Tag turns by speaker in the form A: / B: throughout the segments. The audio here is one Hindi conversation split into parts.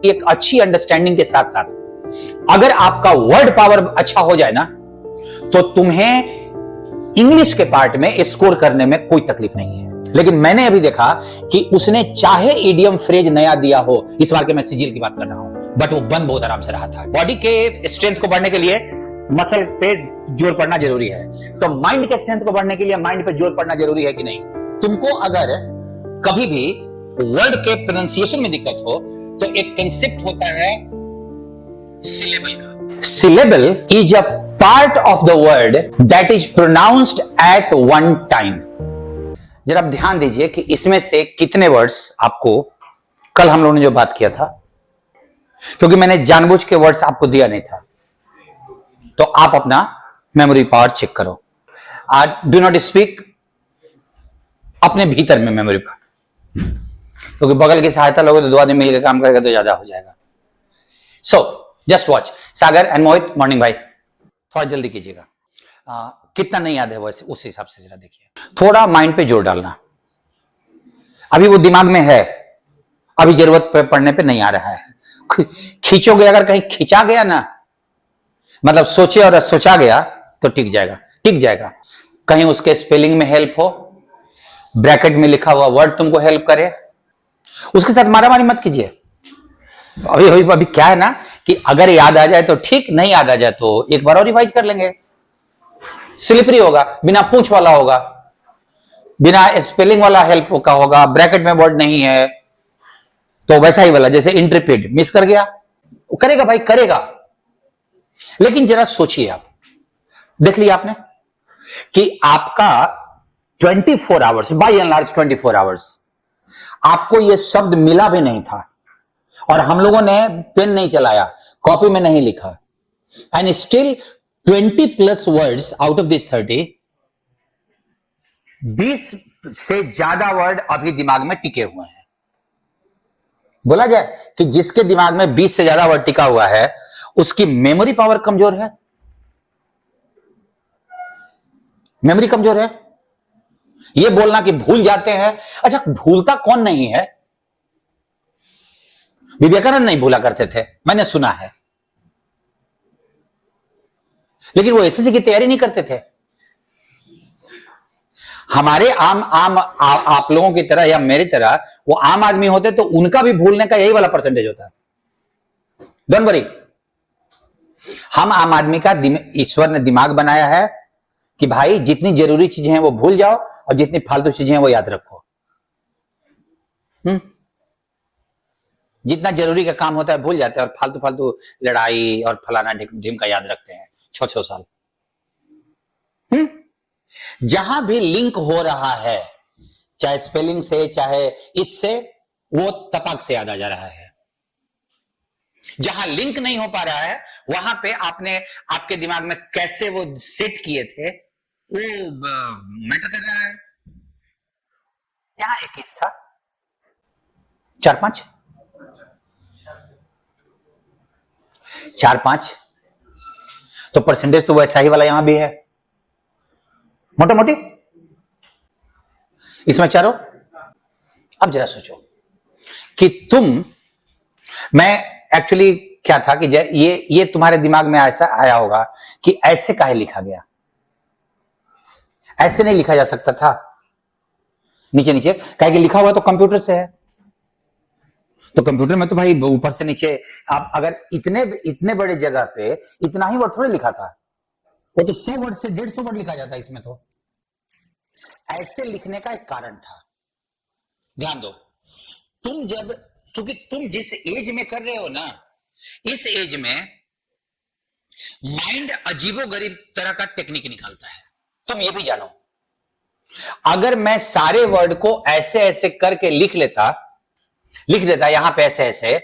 A: एक अच्छी अंडरस्टैंडिंग के साथ साथ अगर आपका वर्ड पावर अच्छा हो जाए ना, तो तुम्हें इंग्लिश के पार्ट में स्कोर करने में कोई तकलीफ नहीं है। लेकिन मैंने अभी देखा कि उसने चाहे इडियम फ्रेज नया दिया हो, इस बार के मैं सिजिल की बात कर रहा हूं, बट वो बंद बहुत आराम से रहा था। बॉडी के स्ट्रेंथ को बढ़ने के लिए मसल पे जोर पड़ना जरूरी है, तो माइंड के स्ट्रेंथ को बढ़ने के लिए माइंड पे जोर पड़ना जरूरी है कि नहीं? तुमको अगर कभी भी वर्ड के प्रोनाउंसिएशन में दिक्कत हो तो एक कंसेप्ट होता है सिलेबल का। Syllable is a part of the word that is pronounced at one time. जरा आप ध्यान दीजिए कि इसमें से कितने वर्ड्स आपको कल हम लोगों ने जो बात किया था, क्योंकि मैंने जानबूझ के वर्ड्स आपको दिया नहीं था, तो आप अपना मेमोरी पावर चेक करो। डू नॉट स्पीक अपने भीतर में मेमोरी पावर, क्योंकि बगल की सहायता लोगे तो दो आदमी मिलकर काम करेगा तो ज्यादा हो जाएगा। So just watch. Sagar and Mohit, morning भाई, थोड़ा जल्दी कीजिएगा। कितना नहीं याद है वैसे उस हिसाब से जरा देखिए। थोड़ा माइंड पे जोर डालना। अभी वो दिमाग में है, अभी जरूरत पड़ने पे नहीं आ रहा है। खींचोगे, अगर कहीं खींचा गया ना, मतलब सोचे और सोचा गया तो टिक जाएगा, टिक जाएगा। कहीं उसके स्पेलिंग में हेल्प हो, ब्रैकेट में लिखा हुआ वर्ड तुमको हेल्प करे, उसके साथ मारामारी मत कीजिए। अभी क्या है ना कि अगर याद आ जाए तो ठीक, नहीं याद आ जाए तो एक बार और रिवाइज कर लेंगे। स्लिपरी होगा, बिना पूछ वाला होगा, बिना स्पेलिंग वाला हेल्प का होगा, ब्रैकेट में वर्ड नहीं है तो वैसा ही वाला, जैसे इंटरप्रेट मिस कर गया, करेगा भाई करेगा। लेकिन जरा सोचिए, आप देख लिया आपने कि आपका 24 hours, by and large 24 hours आपको यह शब्द मिला भी नहीं था, और हम लोगों ने पेन नहीं चलाया, कॉपी में नहीं लिखा, and still 20+ words out of this 30, 20 से ज्यादा वर्ड अभी दिमाग में टिके हुए हैं। बोला जाए कि जिसके दिमाग में 20 से ज्यादा वर्ड टिका हुआ है उसकी मेमोरी पावर कमजोर है, मेमोरी कमजोर है। यह बोलना कि भूल जाते हैं, अच्छा भूलता कौन नहीं है? विवेकानंद नहीं भूला करते थे, मैंने सुना है, लेकिन वो एसएससी की तैयारी नहीं करते थे। हमारे आप लोगों की तरह या मेरी तरह वो आम आदमी होते तो उनका भी भूलने का यही वाला परसेंटेज होता। डोंट वरी, हम आम आदमी का ईश्वर ने दिमाग बनाया है कि भाई जितनी जरूरी चीजें हैं वो भूल जाओ और जितनी फालतू चीजें हैं वो याद रखो। जितना जरूरी का काम होता है भूल जाते हैं और फालतू फालतू लड़ाई और फलाना ढिमका याद रखते हैं 6-6 साल। जहां भी लिंक हो रहा है, चाहे स्पेलिंग से चाहे इससे, वो तपाक से याद आ जा रहा है। जहां लिंक नहीं हो पा रहा है वहां पे आपके दिमाग में कैसे वो सेट किए थे वो मैटर कर रहा है। यहां 21 था, 4-5 4-5, तो परसेंटेज तो वैसा ही वाला यहां भी है, मोटा मोटी इसमें चारों। अब जरा सोचो कि मैं एक्चुअली क्या था कि ये तुम्हारे दिमाग में ऐसा आया होगा कि ऐसे काहे लिखा गया, ऐसे नहीं लिखा जा सकता था, नीचे नीचे काहे कि लिखा हुआ तो कंप्यूटर से है, तो कंप्यूटर में तो भाई ऊपर से नीचे, आप अगर इतने बड़े जगह पे इतना ही वर्ड थोड़े लिखा था, वो तो 100 वर्ड से 150 वर्ड लिखा जाता है इसमें। तो ऐसे लिखने का एक कारण था। ध्यान दो, क्योंकि तुम जिस एज में कर रहे हो ना, इस एज में माइंड अजीबोगरीब तरह का टेक्निक निकालता है। तुम ये भी जानो, अगर मैं सारे वर्ड को ऐसे ऐसे करके लिख देता यहां पे ऐसे ऐसे,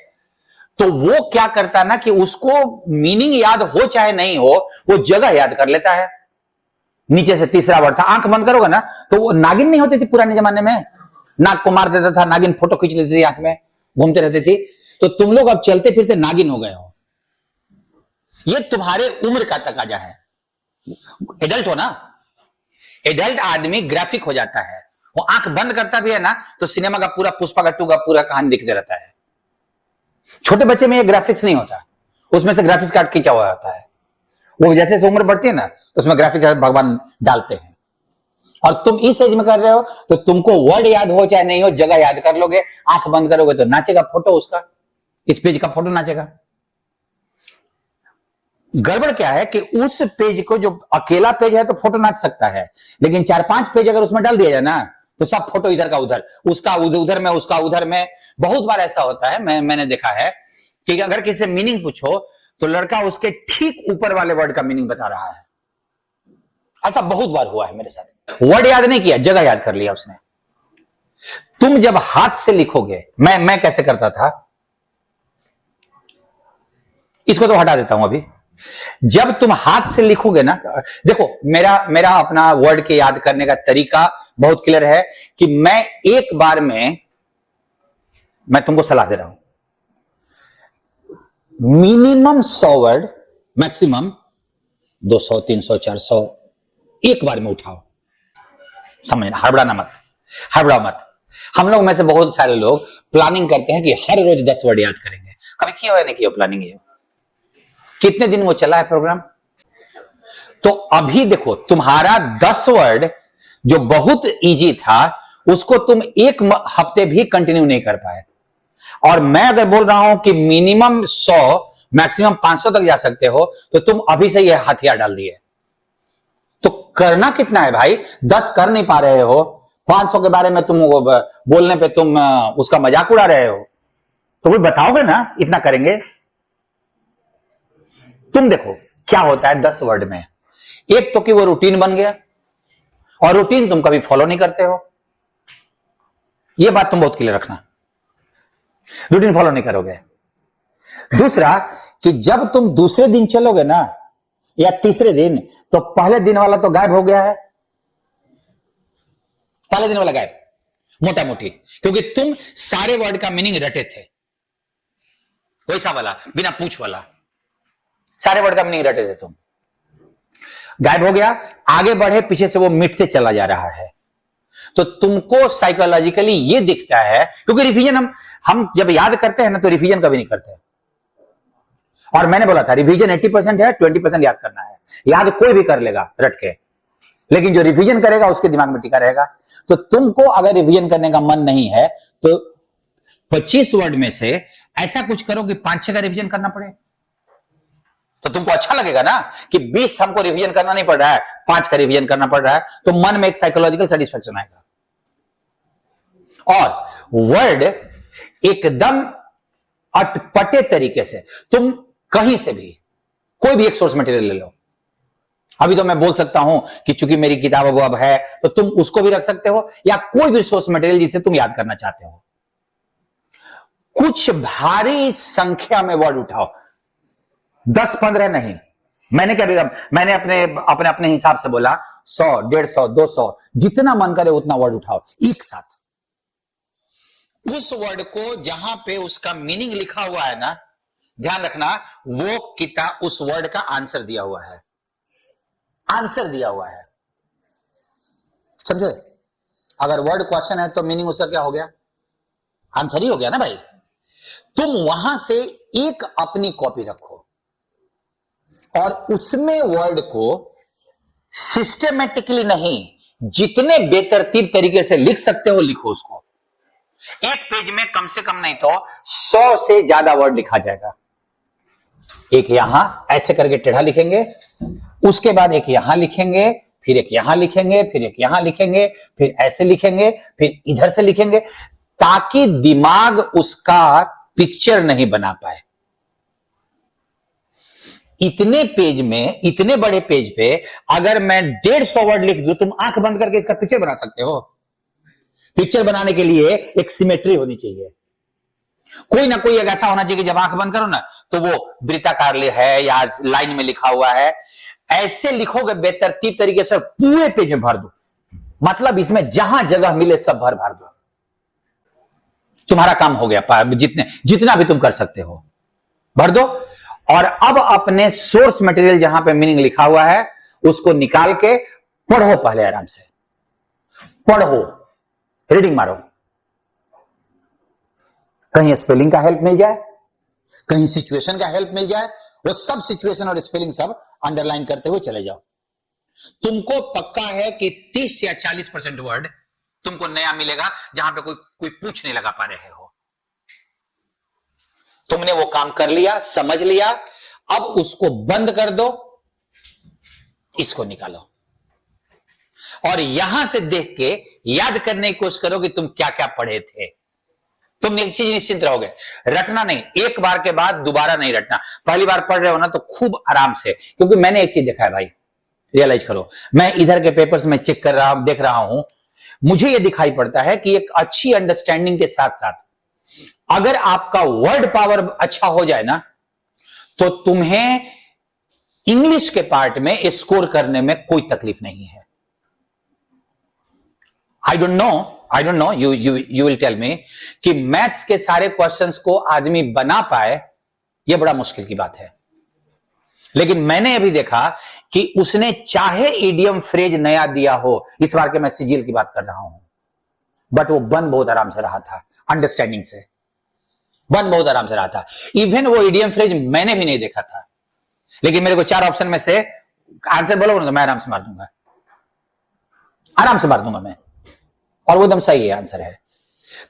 A: तो वो क्या करता ना कि उसको मीनिंग याद हो चाहे नहीं हो, वो जगह याद कर लेता है। नीचे से तीसरा वर्ड था, आंख बंद करोगे ना तो वो नागिन नहीं होती थी पुराने जमाने में, नाक को मार देता था, नागिन फोटो खींच लेती थी, आंख में घूमते रहती थी। तो तुम लोग अब चलते फिरते नागिन हो गए हो, ये तुम्हारे उम्र का तकाजा है। एडल्ट हो ना, एडल्ट आदमी ग्राफिक हो जाता है, वो आंख बंद करता भी है ना तो सिनेमा का पूरा पुष्पा का 2 का पूरा कहानी दिखते रहता है। छोटे बच्चे में ये ग्राफिक्स नहीं होता, उसमें से ग्राफिक्स कार्ड खींचा हुआ होता है। वो जैसे जैसे उम्र बढ़ती है ना, तो उसमें ग्राफिक्स भगवान डालते हैं। और तुम इस एज में कर रहे हो, तो तुमको वर्ड याद हो चाहे नहीं हो, जगह याद कर लोगे। आंख बंद करोगे तो नाचेगा फोटो उसका, इस पेज का फोटो नाचेगा। गड़बड़ क्या है कि उस पेज को, जो अकेला पेज है तो फोटो नाच सकता है, लेकिन 4-5 पेज अगर उसमें डाल दिया जाए ना, तो सब फोटो इधर का उधर, उसका उधर में, उसका उधर में। बहुत बार ऐसा होता है, मैंने देखा है कि अगर किसी से मीनिंग पूछो तो लड़का उसके ठीक ऊपर वाले वर्ड का मीनिंग बता रहा है। ऐसा बहुत बार हुआ है मेरे साथ। वर्ड याद नहीं किया, जगह याद कर लिया उसने। तुम जब हाथ से लिखोगे, मैं कैसे करता था, इसको तो हटा देता हूं अभी। जब तुम हाथ से लिखोगे ना, देखो मेरा अपना वर्ड के याद करने का तरीका बहुत क्लियर है कि मैं एक बार में, मैं तुमको सलाह दे रहा हूं, मिनिमम 100 वर्ड, मैक्सिमम 200, 300, 400 एक बार में उठाओ। समझना, हड़बड़ाना मत, हड़बड़ा मत। हम लोग में से बहुत सारे लोग प्लानिंग करते हैं कि हर रोज 10 वर्ड याद करेंगे। कभी किया हुआ नहीं किया प्लानिंग? ये कितने दिन वो चला है प्रोग्राम? तो अभी देखो, तुम्हारा 10 वर्ड जो बहुत इजी था, उसको तुम एक हफ्ते भी कंटिन्यू नहीं कर पाए। और मैं अगर बोल रहा हूं कि मिनिमम 100, मैक्सिमम 500 तक जा सकते हो, तो तुम अभी से यह हथियार डाल दिए। तो करना कितना है भाई? 10 कर नहीं पा रहे हो, 500 के बारे में तुम बोलने पे तुम उसका मजाक उड़ा रहे हो, तो भी बताओगे ना इतना करेंगे। तुम देखो क्या होता है 10 वर्ड में। एक तो कि वो रूटीन बन गया, और रूटीन तुम कभी फॉलो नहीं करते हो, यह बात तुम बहुत क्लियर रखना, रूटीन फॉलो नहीं करोगे। दूसरा कि जब तुम दूसरे दिन चलोगे ना, या तीसरे दिन, तो पहले दिन वाला तो गायब हो गया है। पहले दिन वाला गायब, मोटा मोटी, क्योंकि तुम सारे वर्ड का मीनिंग रटे थे। वैसा वाला, बिना पूछ वाला, सारे वर्ड का मीनिंग रटे थे तुम, गायब हो गया। आगे बढ़े, पीछे से वो मिटते चला जा रहा है। तो तुमको साइकोलॉजिकली ये दिखता है, क्योंकि रिवीजन हम जब याद करते हैं ना, तो रिवीजन कभी नहीं करते। और मैंने बोला था रिवीजन 80% है, 20% याद करना है। याद कोई भी कर लेगा रट के, लेकिन जो रिवीजन करेगा उसके दिमाग में टिका रहेगा। तो तुमको अगर रिवीजन करने का मन नहीं है, तो 25 वर्ड में से ऐसा कुछ करो कि 5-6 का रिवीजन करना पड़े, तो तुमको अच्छा लगेगा ना कि 20 हमको रिवीजन करना नहीं पड़ रहा है, 5 का रिवीजन करना पड़ रहा है। तो मन में एक साइकोलॉजिकल सेटिस्फेक्शन आएगा। और वर्ड एकदम अटपटे तरीके से तुम कहीं से भी कोई भी एक सोर्स मटेरियल ले लो। अभी तो मैं बोल सकता हूं कि चूंकि मेरी किताब अब है, तो तुम उसको भी रख सकते हो, या कोई भी सोर्स मटेरियल जिसे तुम याद करना चाहते हो। कुछ भारी संख्या में वर्ड उठाओ, 10-15 नहीं। मैंने क्या, मैंने अपने अपने अपने हिसाब से बोला 100, 150, 200, जितना मन करे उतना वर्ड उठाओ एक साथ। उस वर्ड को जहां पे उसका मीनिंग लिखा हुआ है ना, ध्यान रखना, वो किताब उस वर्ड का आंसर दिया हुआ है, आंसर दिया हुआ है, समझे? अगर वर्ड क्वेश्चन है तो मीनिंग उसका क्या हो गया? आंसर ही हो गया ना भाई। तुम वहां से एक अपनी कॉपी रखो, और उसमें वर्ड को सिस्टमेटिकली नहीं, जितने बेतरतीब तरीके से लिख सकते हो लिखो उसको। एक पेज में कम से कम नहीं तो 100 से ज्यादा वर्ड लिखा जाएगा। एक यहां ऐसे करके टेढ़ा लिखेंगे, उसके बाद एक यहां लिखेंगे, फिर एक यहां लिखेंगे, फिर एक यहां लिखेंगे, फिर ऐसे लिखेंगे, फिर इधर से लिखेंगे, ताकि दिमाग उसका पिक्चर नहीं बना पाए। इतने पेज में, इतने बड़े पेज पे अगर मैं 150 वर्ड लिख दूं, तुम आंख बंद करके इसका पिक्चर बना सकते हो? पिक्चर बनाने के लिए एक सिमेट्री होनी चाहिए, कोई ना कोई एक ऐसा होना चाहिए कि जब आंख बंद करो ना, तो वो वृत्ताकार है या लाइन में लिखा हुआ है, ऐसे लिखोगे बेतरतीब तरीके से, पूरे पेज में भर दो। मतलब इसमें जहां जगह मिले सब भर भर दो, तुम्हारा काम हो गया। जितना भी तुम कर सकते हो भर दो। और अब अपने सोर्स मटेरियल जहां पे मीनिंग लिखा हुआ है, उसको निकाल के पढ़ो, पहले आराम से पढ़ो, रीडिंग मारो, कहीं स्पेलिंग का हेल्प मिल जाए, कहीं सिचुएशन का हेल्प मिल जाए, वो सब सिचुएशन और स्पेलिंग सब अंडरलाइन करते हुए चले जाओ। तुमको पक्का है कि 30 या 40% वर्ड तुमको नया मिलेगा जहां पे कोई पूछ नहीं लगा पा रहे हो। तुमने वो काम कर लिया, समझ लिया, अब उसको बंद कर दो, इसको निकालो और यहां से देख के याद करने की कोशिश करो कि तुम क्या क्या पढ़े थे। तुम एक चीज निश्चिंत रहोगे, रटना नहीं, एक बार के बाद दोबारा नहीं रटना। पहली बार पढ़ रहे हो ना तो खूब आराम से, क्योंकि मैंने एक चीज देखा है भाई, रियलाइज करो, मैं इधर के पेपर्स में चेक कर रहा हूं, देख रहा हूं, मुझे यह दिखाई पड़ता है कि एक अच्छी अंडरस्टैंडिंग के साथ साथ अगर आपका वर्ड पावर अच्छा हो जाए ना तो तुम्हें इंग्लिश के पार्ट में स्कोर करने में कोई तकलीफ नहीं है। I don't know, you will tell me कि मैथ्स के सारे क्वेश्चंस को आदमी बना पाए, यह बड़ा मुश्किल की बात है। लेकिन मैंने अभी देखा कि उसने चाहे इडियम फ्रेज नया दिया हो, इस बार के मैं सिजिल की बात कर रहा हूं, बट वो बन बहुत आराम से रहा था, अंडरस्टैंडिंग से बन बहुत आराम से रहा था। इवन वो इडियम फ्रेज मैंने भी नहीं देखा था, लेकिन मेरे को 4 ऑप्शन में से आंसर बोलो ना तो मैं आराम से मार दूंगा, आराम से मार दूंगा मैं, और वो एकदम सही है, आंसर है।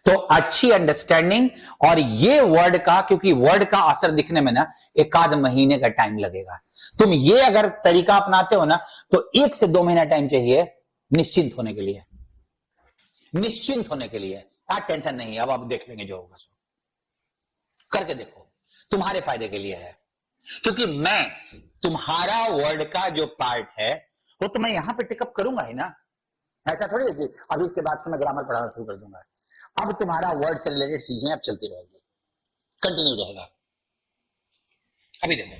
A: तो अच्छी अंडरस्टैंडिंग और ये वर्ड का, क्योंकि वर्ड का असर दिखने में ना 1 आध महीने का टाइम लगेगा। तुम ये अगर तरीका अपनाते हो ना तो 1 से 2 महीना टाइम चाहिए निश्चिंत होने के लिए, निश्चिंत होने के लिए। टेंशन नहीं है, अब आप देख लेंगे जो होगा सो करके देखो, तुम्हारे फायदे के लिए है। क्योंकि मैं तुम्हारा वर्ड का जो पार्ट है वो तो मैं यहां पे टिकअप करूंगा ही ना, ऐसा थोड़ी है कि अभी इसके बाद से मैं ग्रामर पढ़ाना शुरू कर दूंगा। अब तुम्हारा वर्ड से रिलेटेड चीजें अब चलती रहेगी, कंटिन्यू रहेगा। अभी देखो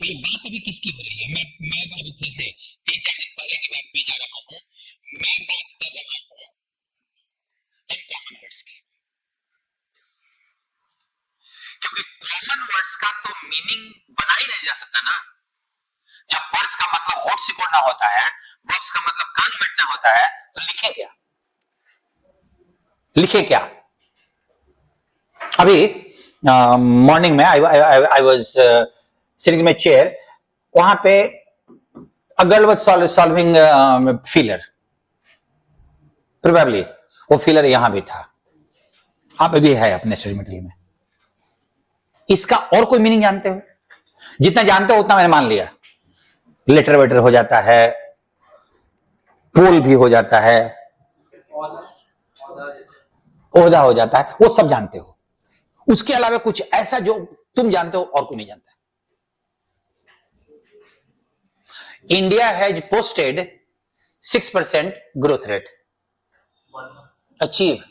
A: ये बात अभी किसकी हो रही है, मैं अभी फिर से 3-4 दिन पहले की बात में जा रहा हूं, मैं बात कर रहा हूं इन कॉमन वर्ड्स की, क्योंकि कॉमन वर्ड्स का तो मीनिंग बना ही नहीं जा सकता ना। जब वर्ड्स का मतलब होठ सिकोड़ना होता है, वर्ड्स का मतलब कान मिटना होता है, तो लिखे क्या, लिखे क्या। अभी मॉर्निंग में I was sitting in chair, वहां पे a girl was solving feeler, probably वो फीलर यहां भी था, आप भी है अपने स्टडी मटेरियल में। इसका और कोई मीनिंग जानते हो? जितना जानते हो उतना मैंने मान लिया। लेटर वेटर हो जाता है, पोल भी हो जाता है, ओहदा हो जाता है, वो सब जानते हो। उसके अलावा कुछ ऐसा जो तुम जानते हो और कोई नहीं जानता। India has posted 6% growth rate. Achieve,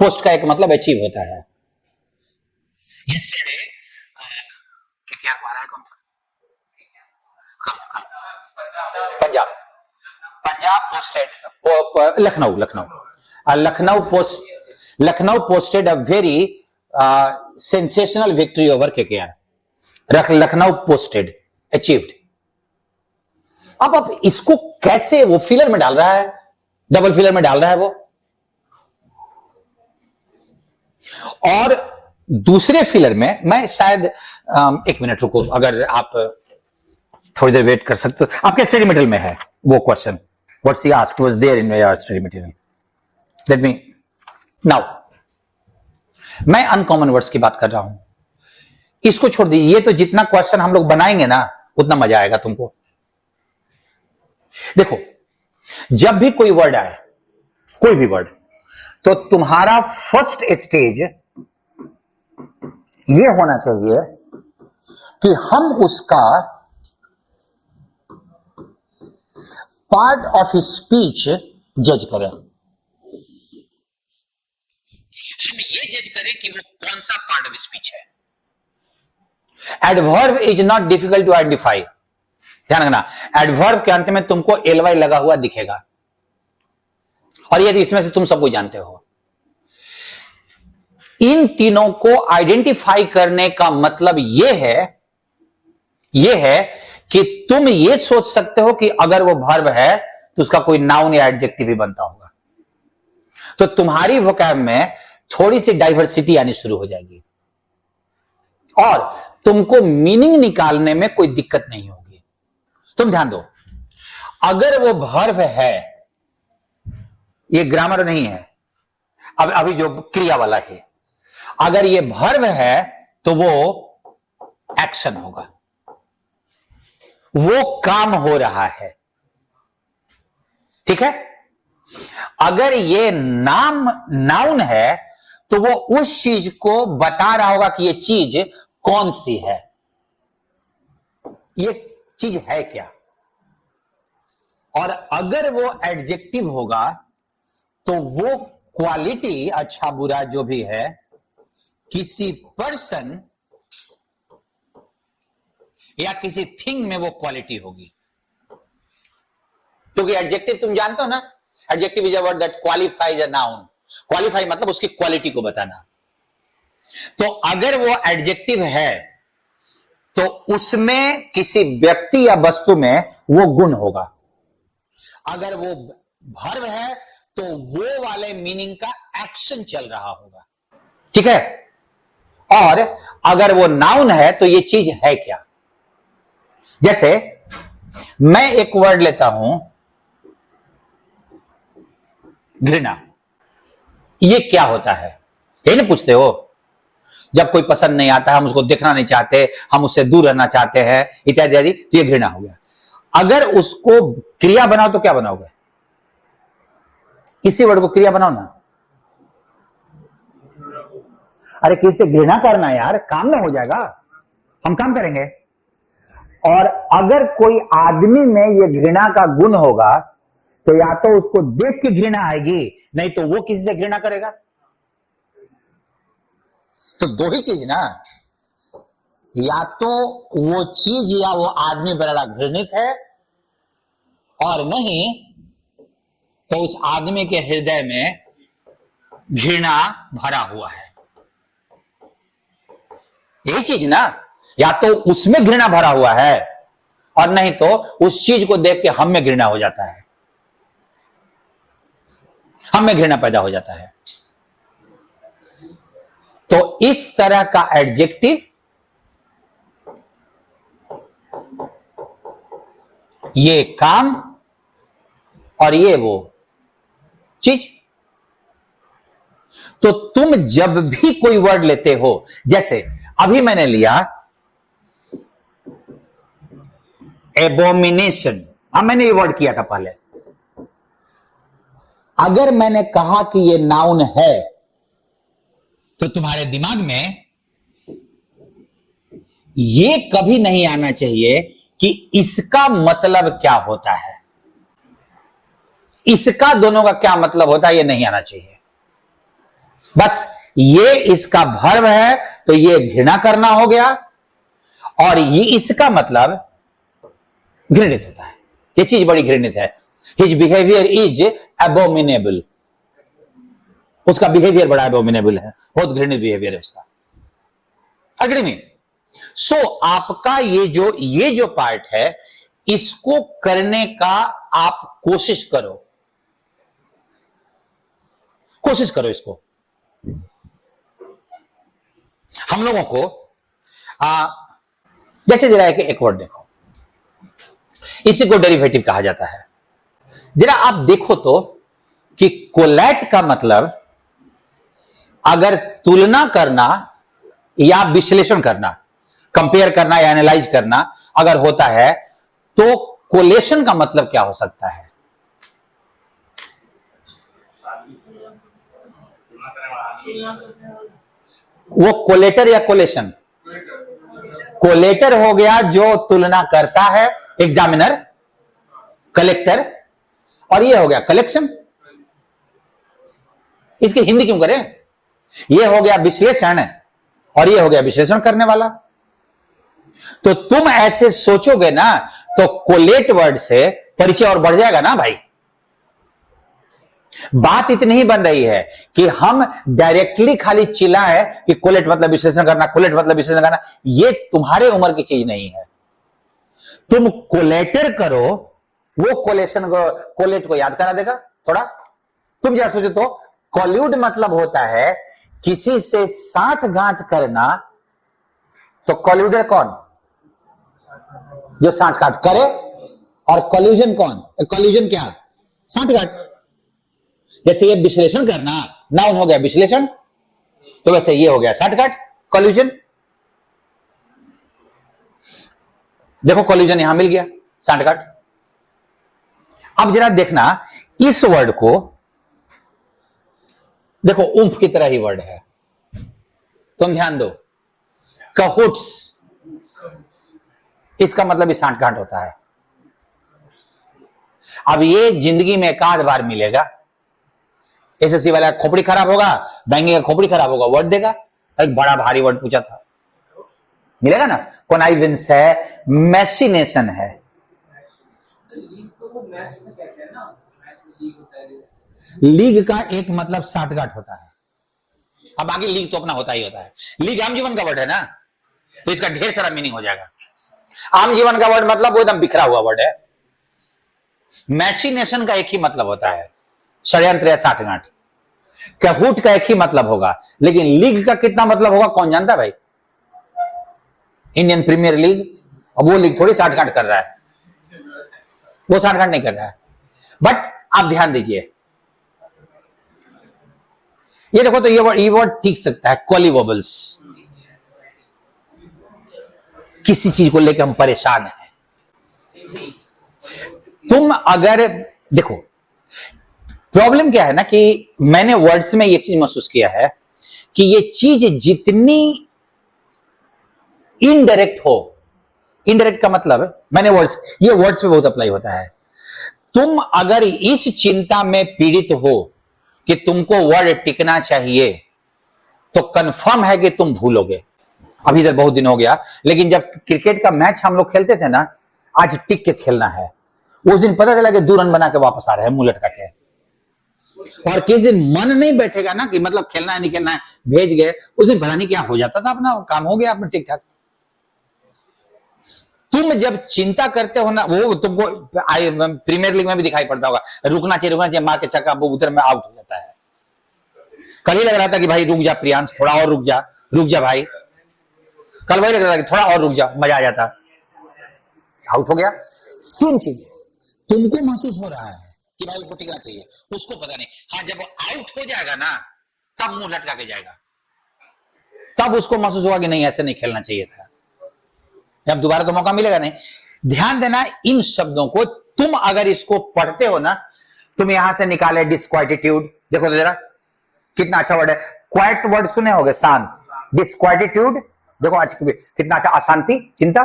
A: post का एक मतलब अचीव होता है। यस्टरडे क्या आ रहा है, कौन सा? Punjab posted, Lucknow posted a very sensational victory over KKR. Lucknow posted achieved. अब इसको कैसे वो फिलर में डाल रहा है, डबल फिलर में डाल रहा है वो, और दूसरे फिलर में मैं शायद 1 मिनट रुको, अगर आप थोड़ी देर वेट कर सकते हो। आपके स्टडी मटेरियल में है वो question, what's he asked was there in your study material. Let me now, मैं अनकॉमन वर्ड्स की बात कर रहा हूं, इसको छोड़ दीजिए। ये तो जितना क्वेश्चन हम लोग बनाएंगे ना उतना मजा आएगा तुमको। देखो, जब भी कोई वर्ड आए, कोई भी वर्ड, तो तुम्हारा फर्स्ट स्टेज ये होना चाहिए कि हम उसका पार्ट ऑफ स्पीच जज करें। हम ये जज करें कि वो कौन सा पार्ट ऑफ स्पीच है। Adverb is not difficult to identify. ध्यान रखना, एडवर्ब के अंत में तुमको एलवाई लगा हुआ दिखेगा, और यदि इसमें से तुम सब कुछ जानते हो। इन तीनों को आइडेंटिफाई करने का मतलब यह है कि तुम ये सोच सकते हो कि अगर वो वर्ब है तो उसका कोई नाउन या एडजेक्टिव भी बनता होगा। तो तुम्हारी वोकैब में थोड़ी सी डाइवर्सिटी आनी शुरू हो जाएगी और तुमको मीनिंग निकालने में कोई दिक्कत नहीं होगी। तुम ध्यान दो, अगर वो वर्ब है, ये ग्रामर नहीं है, अब अभी जो क्रिया वाला है, अगर ये वर्ब है तो वो एक्शन होगा, वो काम हो रहा है, ठीक है। अगर ये नाउन है तो वो उस चीज को बता रहा होगा कि ये चीज कौन सी है, ये चीज है क्या। और अगर वो एडजेक्टिव होगा तो वो क्वालिटी, अच्छा बुरा जो भी है, किसी पर्सन या किसी थिंग में वो क्वालिटी होगी। क्योंकि एडजेक्टिव तुम जानते हो ना, adjective is a word that qualifies a noun. Qualify मतलब उसकी क्वालिटी को बताना। तो अगर वो एडजेक्टिव है तो उसमें किसी व्यक्ति या वस्तु में वो गुण होगा। अगर वो वर्ब है तो वो वाले मीनिंग का एक्शन चल रहा होगा, ठीक है। और अगर वो नाउन है तो ये चीज है क्या। जैसे मैं एक वर्ड लेता हूं घृणा, ये क्या होता है, ये ना पूछते हो। जब कोई पसंद नहीं आता, हम उसको देखना नहीं चाहते, हम उससे दूर रहना चाहते हैं, इत्यादि इत्यादि, तो ये घृणा हो गया। अगर उसको क्रिया बनाओ तो क्या बनाओगे, किसी वर्ड को क्रिया बनाओ ना। अरे किसी घृणा करना यार, काम में हो जाएगा, हम काम करेंगे। और अगर कोई आदमी में ये घृणा का गुण होगा तो या तो उसको देख के घृणा आएगी, नहीं तो वो किसी से घृणा करेगा। तो दो ही चीज ना, या तो वो चीज या वो आदमी बड़ा घृणित है, और नहीं तो उस आदमी के हृदय में घृणा भरा हुआ है। यही चीज ना, या तो उसमें घृणा भरा हुआ है और नहीं तो उस चीज को देख के हम में घृणा हो जाता है, हम में घृणा पैदा हो जाता है। तो इस तरह का एडजेक्टिव ये काम और ये वो चीज। तो तुम जब भी कोई वर्ड लेते हो, जैसे अभी मैंने लिया एबोमिनेशन, अब मैंने ये वर्ड किया था पहले। अगर मैंने कहा कि ये नाउन है तो तुम्हारे दिमाग में ये कभी नहीं आना चाहिए कि इसका मतलब क्या होता है, इसका दोनों का क्या मतलब होता है, ये नहीं आना चाहिए। बस ये इसका वर्ब है तो ये घृणा करना हो गया, और ये इसका मतलब घृणित होता है, ये चीज बड़ी घृणित है। हिज बिहेवियर इज एबोमिनेबल, उसका बिहेवियर बड़ा एबोमिनेबल है, बहुत घृणित बिहेवियर है उसका। अग्री में सो आपका ये जो पार्ट है, इसको करने का आप कोशिश करो इसको। हम लोगों को जैसे जरा एक वर्ड देखो, इसी को डेरिवेटिव कहा जाता है। जरा आप देखो तो कि कोलैट का मतलब अगर तुलना करना या विश्लेषण करना, कंपेयर करना या एनालाइज करना अगर होता है तो कोलेशन का मतलब क्या हो सकता है। वो कोलेटर या कोलेशन, कोलेटर हो गया जो तुलना करता है, एग्जामिनर, कलेक्टर, और ये हो गया कलेक्शन। इसकी हिंदी क्यों करें, ये हो गया विश्लेषण और ये हो गया विश्लेषण करने वाला। तो तुम ऐसे सोचोगे ना तो कोलेट वर्ड से परिचय और बढ़ जाएगा ना भाई। बात इतनी ही बन रही है कि हम डायरेक्टली खाली चिल्लाए कि कोलेट मतलब विश्लेषण करना, कोलेट मतलब विश्लेषण करना, ये तुम्हारे उम्र की चीज नहीं है। तुम कोलेटर करो, वो कोलेशन को, कोलेट को याद करा देगा थोड़ा। तुम जरा सोचो तो, कॉल्यूड मतलब होता है किसी से साठगांठ करना, तो कॉल्यूडर कौन? जो साठगांठ करे। और कॉल्यूजन कौन? कॉल्यूजन क्या? साठगांठ। जैसे ये विश्लेषण करना नाउन हो गया विश्लेषण, तो वैसे ये हो गया साठगांठ, कॉल्यूजन। देखो कॉल्यूजन यहां मिल गया, साठगांठ। अब जरा देखना इस वर्ड को, देखो ऊंफ की तरह ही वर्ड है, तुम ध्यान दो। कहुट्स, इसका मतलब ही साठगांठ होता है। अब ये जिंदगी में एक आध बार मिलेगा। एसएससी वाला खोपड़ी खराब होगा, बैंकिंग का खोपड़ी खराब होगा, वर्ड देगा, एक बड़ा भारी वर्ड पूछा था, मिलेगा ना। कॉनाइवेंस है, मैसिनेशन है। लीग का एक मतलब साठगांठ होता है। अब आगे लीग तो अपना होता ही होता है। लीग आम जीवन का वर्ड है ना, तो इसका ढेर सारा मीनिंग हो जाएगा। आम जीवन का वर्ड मतलब वो एकदम बिखरा हुआ वर्ड है। मैसिनेशन का एक ही मतलब होता है, षड्यंत्र या साठगांठ। कैहूट का एक ही मतलब होगा, लेकिन लीग का कितना मतलब होगा कौन जानता है भाई? इंडियन प्रीमियर लीग, अब वो लीग थोड़ी साठगांठ कर रहा है, वो साठगांठ नहीं कर रहा है। बट आप ध्यान दीजिए, ये देखो तो ये वर्ड टिक सकता है, कॉलीवोबल्स। किसी चीज को लेकर हम परेशान हैं। तुम अगर देखो, प्रॉब्लम क्या है ना कि मैंने वर्ड्स में ये चीज महसूस किया है कि ये चीज जितनी इनडायरेक्ट हो, इनडायरेक्ट का मतलब मैंने वर्ड्स, ये वर्ड्स पे बहुत अप्लाई होता है। तुम अगर इस चिंता में पीड़ित हो कि तुमको वर्ड टिकना चाहिए, तो कंफर्म है कि तुम भूलोगे। अभी इधर बहुत दिन हो गया, लेकिन जब क्रिकेट का मैच हम लोग खेलते थे ना, आज टिक के खेलना है। उस दिन पता चला कि 2 रन बना के वापस आ रहे हैं मुंह लटका के। और किस दिन मन नहीं बैठेगा ना कि मतलब खेलना है नहीं खेलना है, भेज गए, उस दिन पता नहीं क्या हो जाता था, अपना काम हो गया अपना ठीक ठाक। तुम जब चिंता करते हो ना, वो तुमको प्रीमियर लीग में भी दिखाई पड़ता होगा, रुकना चाहिए मार के चक्का, वो उधर में आउट हो जाता है। कल ही लग रहा था कि भाई रुक जा प्रियांश, थोड़ा और रुक जा भाई। कल वही लग रहा था कि थोड़ा और रुक जा, मजा आ जाता, आउट हो गया। सेम चीज तुमको महसूस हो रहा है कि भाई उसको टिकना चाहिए, उसको पता नहीं। हाँ, जब आउट हो जाएगा ना, तब मुंह लटका के जाएगा, तब उसको महसूस होगा कि नहीं ऐसे नहीं खेलना चाहिए था। जब दोबारा तो मौका मिलेगा नहीं। ध्यान देना इन शब्दों को, तुम अगर इसको पढ़ते हो ना, तुम यहां से निकाले डिस्क्वाइटिट्यूड, देखो तो जरा कितना अच्छा वर्ड है। क्वाइट वर्ड सुने होगे, शांत, डिस्क्वाइटिट्यूड, देखो आज कितना अच्छा, अशांति, चिंता।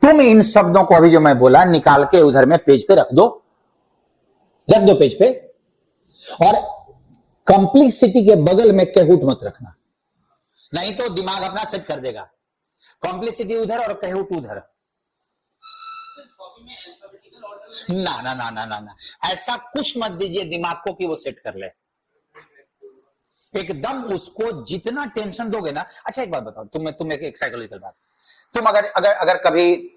A: तुम इन शब्दों को अभी जो मैं बोला निकाल के उधर में पेज पे रख दो पेज पे। और कॉम्प्लेक्सिटी के बगल में कैहूट मत रखना, नहीं तो दिमाग अपना सेट कर देगा। कॉम्प्लेक्सिटी उधर और कैहूट उधर। ना ना ना ना ना ना, ऐसा कुछ मत दीजिए दिमाग को कि वो सेट कर ले। एकदम उसको जितना टेंशन दोगे ना। अच्छा एक बात बताओ, तुम एक साइकोलॉजिकल बात, तुम अगर कभी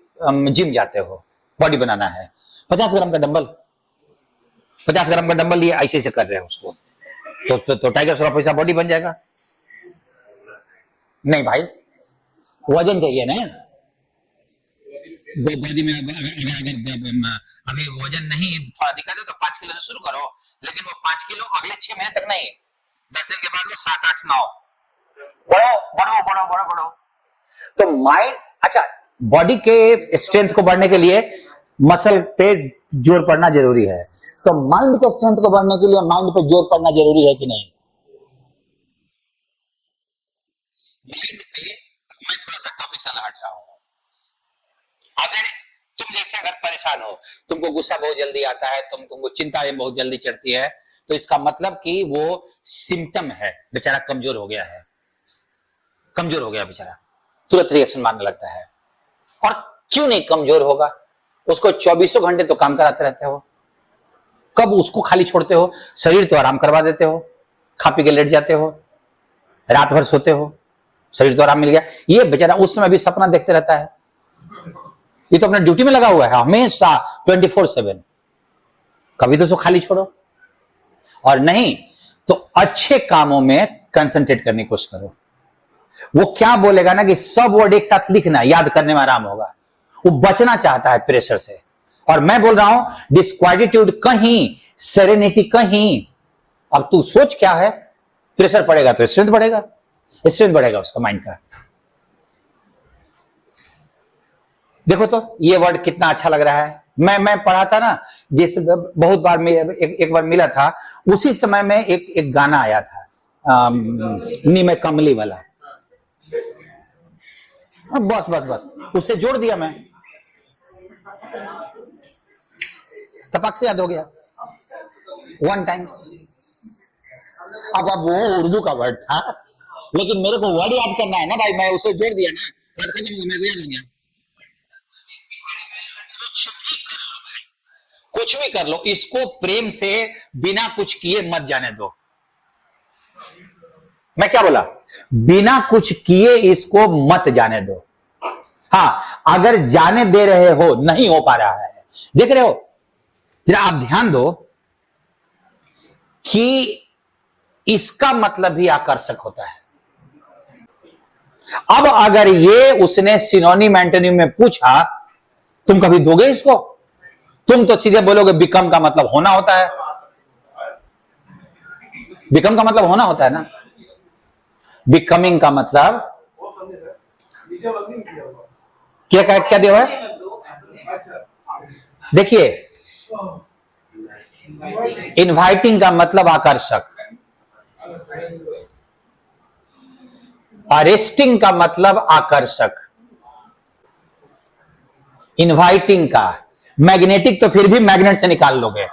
A: जिम जाते हो, बॉडी बनाना है, 50 ग्राम का डंबल, 50 ग्राम का डंबल लिए ऐसे कर रहे हो उसको, तो टाइगर श्रॉफ पैसा बॉडी बन जाएगा? नहीं भाई, वजन चाहिए ना बॉडी में। अगर अभी वजन नहीं थोड़ा दिक्कत है तो 5 किलो से शुरू करो, लेकिन वो 5 किलो अगले 6 महीने तक नहीं, 10 दिन के बाद वो 7, 8, 9 बढ़ो। तो माइंड, अच्छा, बॉडी के स्ट्रेंथ को बढ़ने के लिए मसल पे जोर पड़ना जरूरी है, तो माइंड के स्ट्रेंथ को बढ़ने के लिए माइंड पे जोर पड़ना जरूरी है कि नहीं? माइंड पे मैं थोड़ा सा टॉपिक से हट रहा हूं। अगर तुम जैसे अगर परेशान हो, तुमको गुस्सा बहुत जल्दी आता है, तुमको चिंताएं बहुत जल्दी चढ़ती है, तो इसका मतलब कि वो सिम्टम है, बेचारा कमजोर हो गया है, कमजोर हो गया बेचारा, तुरंत रिएक्शन मारने लगता है। और क्यों नहीं कमजोर होगा? उसको 24 घंटे तो काम कराते रहते हो, कब उसको खाली छोड़ते हो? शरीर तो आराम करवा देते हो, खा पी के लेट जाते हो, रात भर सोते हो, शरीर तो आराम मिल गया। ये बेचारा उस समय भी सपना देखते रहता है, ये तो अपना ड्यूटी में लगा हुआ है हमेशा 24/7, कभी तो उसको खाली छोड़ो। और नहीं तो अच्छे कामों में कंसंट्रेट करने की कोशिश करो। वो क्या बोलेगा ना कि सब वर्ड एक साथ लिखना, याद करने में आराम होगा। वो बचना चाहता है प्रेशर से। और मैं बोल रहा हूं डिस्क्वालिट्यूड कहीं, सेरेनिटी कहीं। अब तू सोच क्या है, प्रेशर पड़ेगा तो स्ट्रेंथ बढ़ेगा, स्ट्रेंथ बढ़ेगा उसका माइंड का। देखो तो ये वर्ड कितना अच्छा लग रहा है। मैं पढ़ा था ना, जिस बहुत बार एक बार मिला था, उसी समय में एक गाना आया था नी में कमली वाला। बस बस बस उससे जोड़ दिया मैं, टपक से याद हो गया वन टाइम। अब वो उर्दू का वर्ड था, लेकिन मेरे को वर्ड याद करना है ना भाई, मैं उसे जोड़ दिया ना, वर्ड खत्म हो गया, मेरे को याद हो गया। कुछ भी कर लो, इसको प्रेम से बिना कुछ किए मत जाने दो। मैं क्या बोला? बिना कुछ किए इसको मत जाने दो। हाँ, अगर जाने दे रहे हो, नहीं हो पा रहा है, देख रहे हो, जरा आप ध्यान दो कि इसका मतलब भी आकर्षक होता है। अब अगर ये उसने सिनोनिम एंटोनिम में पूछा, तुम कभी दोगे इसको? तुम तो सीधे बोलोगे बिकम का मतलब होना होता है। बिकम का मतलब होना होता है ना, बिकमिंग का मतलब क्या क्या दिया है? देखिए, इनवाइटिंग का मतलब आकर्षक, अरेस्टिंग का मतलब आकर्षक, इनवाइटिंग का, मैग्नेटिक तो फिर भी मैग्नेट से निकाल लोगे,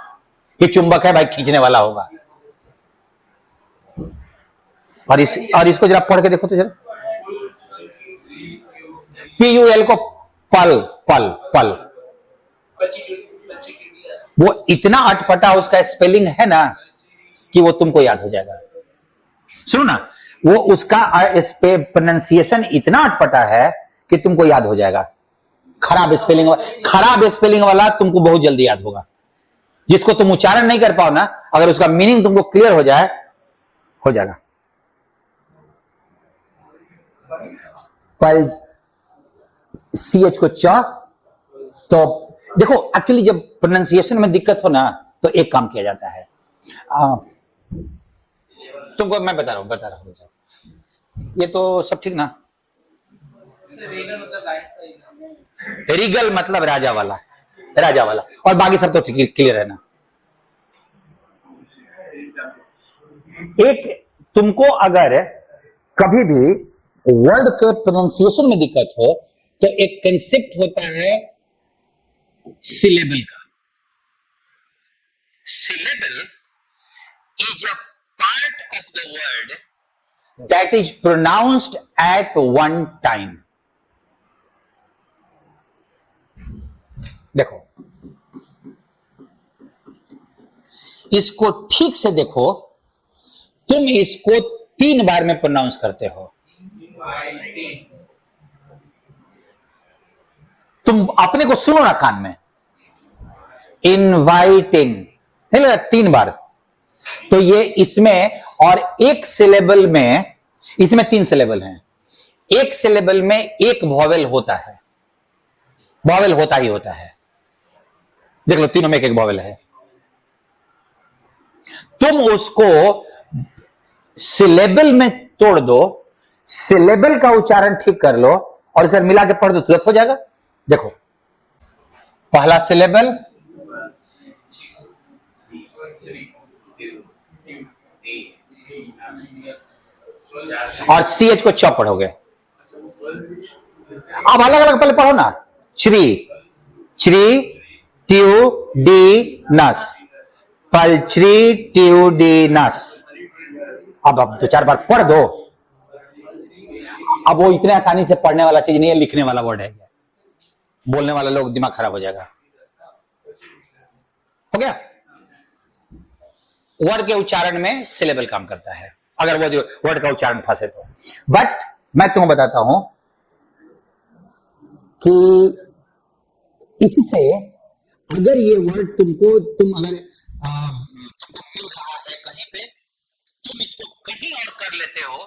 A: ये चुंबक है भाई, खींचने वाला होगा। और इसको जरा पढ़ के देखो तो जरा, PUL को पल पल पल, वो इतना अटपटा उसका स्पेलिंग है ना कि वो तुमको याद हो जाएगा। सुनो ना, वो उसका प्रोनाउंसिएशन इतना अटपटा है कि तुमको याद हो जाएगा। खराब स्पेलिंग वाला तुमको बहुत जल्दी याद होगा। जिसको तुम उच्चारण नहीं कर पाओ ना, अगर उसका मीनिंग तुमको क्लियर हो जाए, हो जाएगा। पल CH को च, तो देखो एक्चुअली जब प्रोनाउंसिएशन में दिक्कत हो ना, तो एक काम किया जाता है। तुमको मैं बता रहा हूं, ये तो सब ठीक ना। रीगल मतलब राजा वाला, और बाकी सब तो क्लियर है ना। एक तुमको अगर कभी भी वर्ड के प्रोनाउंसिएशन में दिक्कत हो, तो एक कंसेप्ट होता है सिलेबल का। Syllable is a part of the word that is pronounced at one time. देखो, इसको ठीक से देखो, तुम इसको 3 बार में प्रोनाउंस करते हो। तुम अपने को सुनो ना कान में, इनवाइटिंग, नहीं लगा 3 बार। तो ये इसमें, और एक सिलेबल में, इसमें 3 सिलेबल हैं, एक सिलेबल में एक वॉवेल होता है, वॉवेल होता ही होता है। देख लो, तीनों में एक एक वॉवेल है। तुम उसको सिलेबल में तोड़ दो, सिलेबल का उच्चारण ठीक कर लो, और इसका मिला के पढ़ दो, तुरंत हो जाएगा। देखो, पहला सिलेबल, और CH को च पढ़ोगे। अब अलग अलग पहले पढ़ो ना, श्री, श्री ट्यू डी नस, पलश्री ट्यू डी नस। अब 2-4 बार पढ़ दो। अब वो इतने आसानी से पढ़ने वाला चीज नहीं है, लिखने वाला वर्ड है। बोलने वाला लोग दिमाग खराब हो जाएगा। हो गया? वर्ड के उच्चारण में सिलेबल काम करता है, अगर वो वर्ड का उच्चारण फंसे तो। बट मैं तुम्हें बताता हूं कि इससे अगर ये वर्ड तुम अगर मिल रहा है कहीं पे, तुम इसको कहीं और कर लेते हो,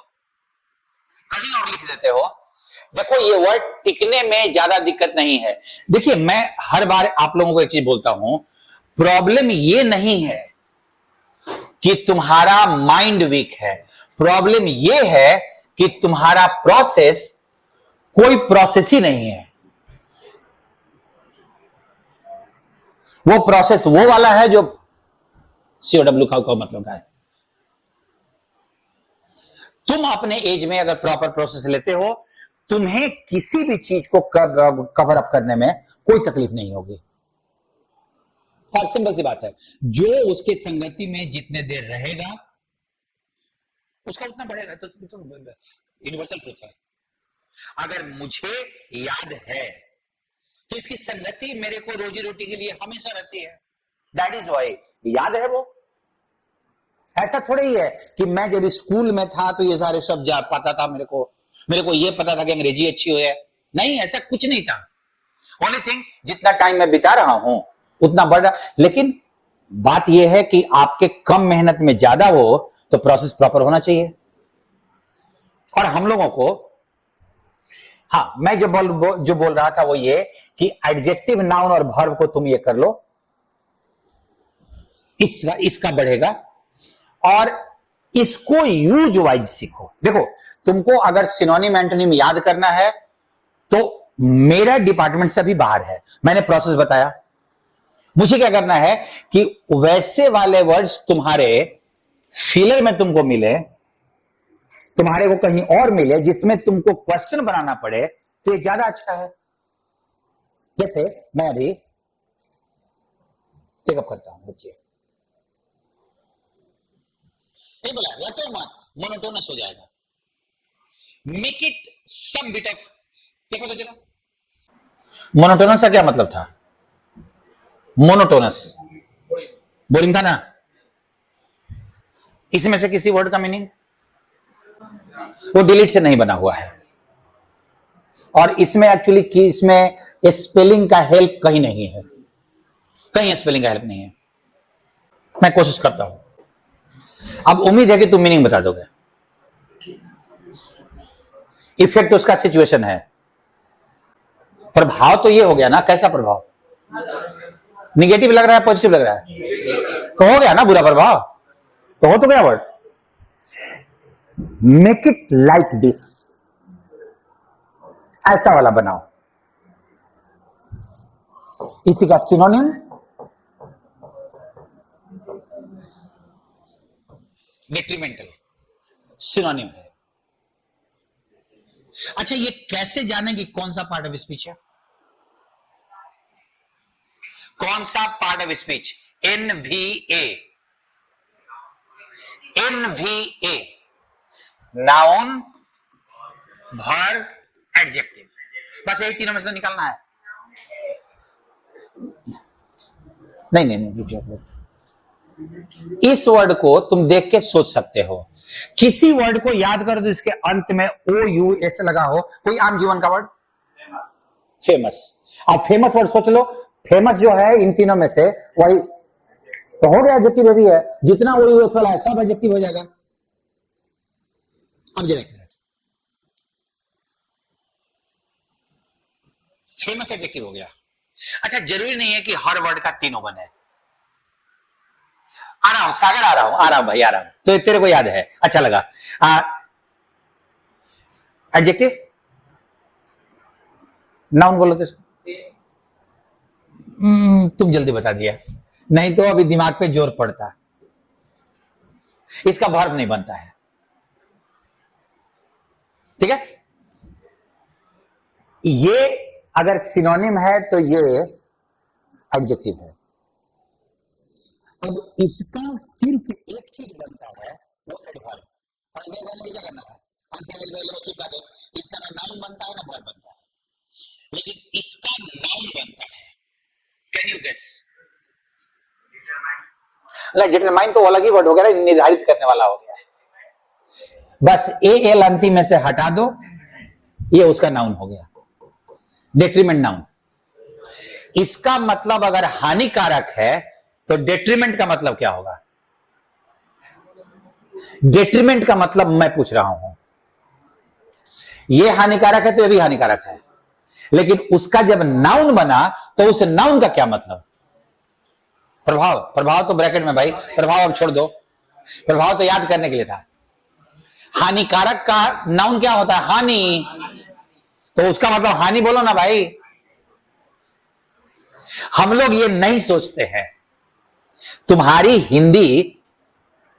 A: कहीं और लिख देते हो। देखो ये वर्ड टिकने में ज्यादा दिक्कत नहीं है। देखिए मैं हर बार आप लोगों को एक चीज बोलता हूं, प्रॉब्लम ये नहीं है कि तुम्हारा माइंड वीक है, प्रॉब्लम ये है कि तुम्हारा प्रोसेस कोई प्रोसेस ही नहीं है। वो प्रोसेस वो वाला है जो COW का मतलब का है। तुम अपने एज में अगर प्रॉपर प्रोसेस लेते हो, तुम्हें किसी भी चीज को कवर अप करने में कोई तकलीफ नहीं होगी। और सिंपल सी बात है, जो उसके संगति में जितने देर रहेगा उसका उतना बढ़ेगा। तो यूनिवर्सल ट्रूथ है। अगर मुझे याद है तो इसकी संगति मेरे को रोजी रोटी के लिए हमेशा रहती है। दैट इज वाई याद है वो। ऐसा थोड़ा ही है कि मैं जब स्कूल में था तो ये सारे शब्द पता था मेरे को ये पता था कि अंग्रेजी अच्छी हो है। नहीं, ऐसा कुछ नहीं था। ओनली थिंग जितना टाइम मैं बिता रहा हूं उतना बढ़ रहा। लेकिन बात यह है कि आपके कम मेहनत में ज्यादा हो तो प्रोसेस प्रॉपर होना चाहिए। और हम लोगों को, हाँ, मैं जो बोल रहा था वो ये कि एडजेक्टिव, नाउन और वर्ब को तुम ये कर लो, इसका बढ़ेगा। और इसको यूज वाइज सीखो। देखो तुमको अगर सिनोनिम एंटोनिम याद करना है तो मेरा डिपार्टमेंट से अभी बाहर है, मैंने प्रोसेस बताया। मुझे क्या करना है कि वैसे वाले वर्ड्स तुम्हारे फिलर में तुमको मिले, तुम्हारे को कहीं और मिले जिसमें तुमको क्वेश्चन बनाना पड़े, तो ये ज्यादा अच्छा है। जैसे मैं अभी टेकअप करता हूं, रुकिए। ये बोला रटो मत, मोनोटोनस हो जाएगा। Make it some bit off, देखो तो जरा मोनोटोनस का क्या मतलब था। मोनोटोनस बोरिंग था ना। इसमें से किसी वर्ड का मीनिंग वो डिलीट से नहीं बना हुआ है। और इसमें एक्चुअली कि इसमें स्पेलिंग का हेल्प कहीं नहीं है, कहीं स्पेलिंग का हेल्प नहीं है। मैं कोशिश करता हूं। अब उम्मीद है कि तुम मीनिंग बता दोगे। इफेक्ट उसका सिचुएशन है। प्रभाव तो ये हो गया ना, कैसा प्रभाव? निगेटिव लग रहा है, पॉजिटिव लग रहा है? तो हो गया ना बुरा प्रभाव, तो हो तो गया word. Make it like this, ऐसा वाला बनाओ। इसी का सिनोनिम डेट्रीमेंटल सिनोनिम है। अच्छा, ये कैसे जाने कि कौन सा पार्ट ऑफ स्पीच है? कौन सा part of speech? NVA, NVA, noun, verb, adjective. बस यही तीनों में से निकालना है। नहीं नहीं नहीं, इस वर्ड को तुम देख के सोच सकते हो। किसी वर्ड को याद करो तो इसके अंत में OUS लगा हो। कोई आम जीवन का वर्ड? फेमस। अब फेमस वर्ड सोच लो। फेमस जो है इन तीनों में से वही तो हो गया, एडजेक्टिव भी है। जितना OUS वाला है सब एडजेक्टिव हो जाएगा। अब जरा फेमस एडजेक्टिव हो गया। अच्छा, जरूरी नहीं है कि हर वर्ड का तीनों बने। आ रहा हूं सागर, आ रहा हूं भाई, आ रहा हूं। तो तेरे को याद है, अच्छा लगा। एडजेक्टिव, नाउन बोलो तो इसको। तुम जल्दी बता दिया, नहीं तो अभी दिमाग पे जोर पड़ता। इसका वर्ब नहीं बनता है, ठीक है। ये अगर सिनोनिम है तो ये एडजेक्टिव है। अब इसका सिर्फ एक चीज बनता है, वो एडवर्ब। और वो बनने क्या करना है, चिपका दो। इसका ना नाउन बनता है ना वर्ब बनता है, लेकिन इसका नाउन बनता है। Can you guess? डिटरमाइन तो अलग ही वर्ड हो गया, निर्धारित करने वाला हो गया। बस AL अंतिम में से हटा दो, ये उसका नाउन हो गया, डेट्रीमेंट नाउन। इसका मतलब अगर हानिकारक है तो डेट्रीमेंट का मतलब क्या होगा? डेट्रीमेंट का मतलब मैं पूछ रहा हूं, ये हानिकारक है तो ये भी हानिकारक है, लेकिन उसका जब नाउन बना तो उस नाउन का क्या मतलब? प्रभाव, प्रभाव तो ब्रैकेट में भाई, प्रभाव अब छोड़ दो, प्रभाव तो याद करने के लिए था। हानिकारक का नाउन क्या होता है? हानि, तो उसका मतलब हानि बोलो ना भाई। हम लोग ये नहीं सोचते हैं। तुम्हारी हिंदी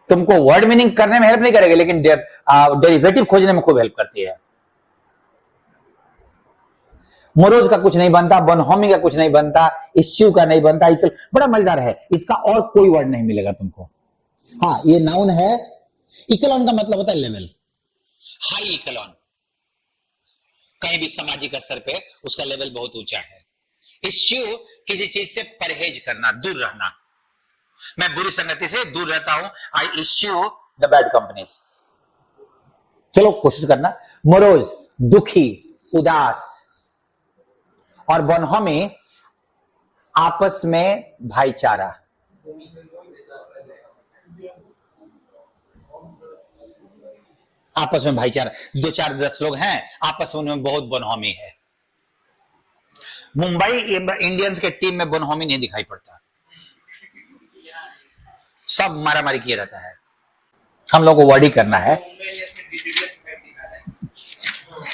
A: तुमको वर्ड मीनिंग करने में हेल्प नहीं करेगी, लेकिन डेरिवेटिव खोजने में खूब हेल्प करती है। मोरोज का कुछ नहीं बनता, बोनहोमी का कुछ नहीं बनता, इश्यू का नहीं बनता, इकल बड़ा मजेदार है, इसका और कोई वर्ड नहीं मिलेगा तुमको। हाँ, ये नाउन है। इकोलॉन का मतलब होता है लेवल, हाई इकोलॉन, कहीं भी सामाजिक स्तर पे उसका लेवल बहुत ऊंचा है। इश्यू किसी चीज से परहेज करना, दूर रहना। मैं बुरी संगति से दूर रहता हूं, आई इश्यू द बैड कंपनीज। चलो कोशिश करना। मोरोज दुखी, उदास, और बोनहोमी आपस में भाईचारा। आपस में भाईचारा, 2-4-10 लोग हैं आपस में, उनमें बहुत बोनहोमी है। मुंबई इंडियंस के टीम में बोनहोमी नहीं दिखाई पड़ता, सब मारामारी किया रहता है। हम लोग को वर्ड ही करना है।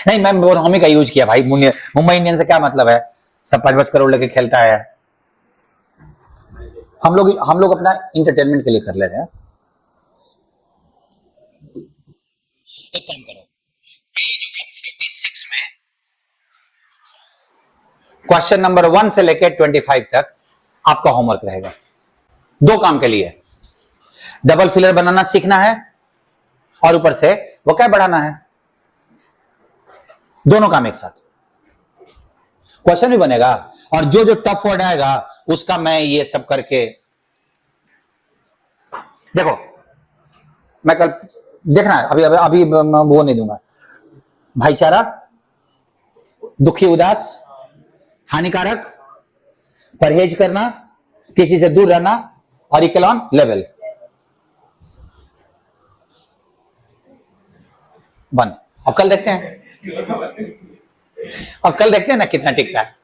A: नहीं, मैं बोनहोमी का यूज किया भाई। मुंबई इंडियंस से क्या मतलब है? सब 5-5 करोड़ लेके खेलता है। हम लोग अपना इंटरटेनमेंट के लिए कर ले रहे हैं। एक काम करो, पेज 156 में क्वेश्चन नंबर 1 से लेकर 25 तक आपका होमवर्क रहेगा। 2 काम के लिए, डबल फिलर बनाना सीखना है और ऊपर से वो क्या बढ़ाना है। दोनों काम एक साथ। क्वेश्चन भी बनेगा और जो जो टफ वर्ड आएगा उसका मैं ये सब करके, देखो मैं कल देखना है, अभी अभी अभी वो नहीं दूंगा। भाईचारा, दुखी उदास, हानिकारक, परहेज करना, किसी से दूर रहना, और इकोलॉन लेवल। बंद। अब कल देखते हैं, अब कल देखते हैं ना कितना टिकता है।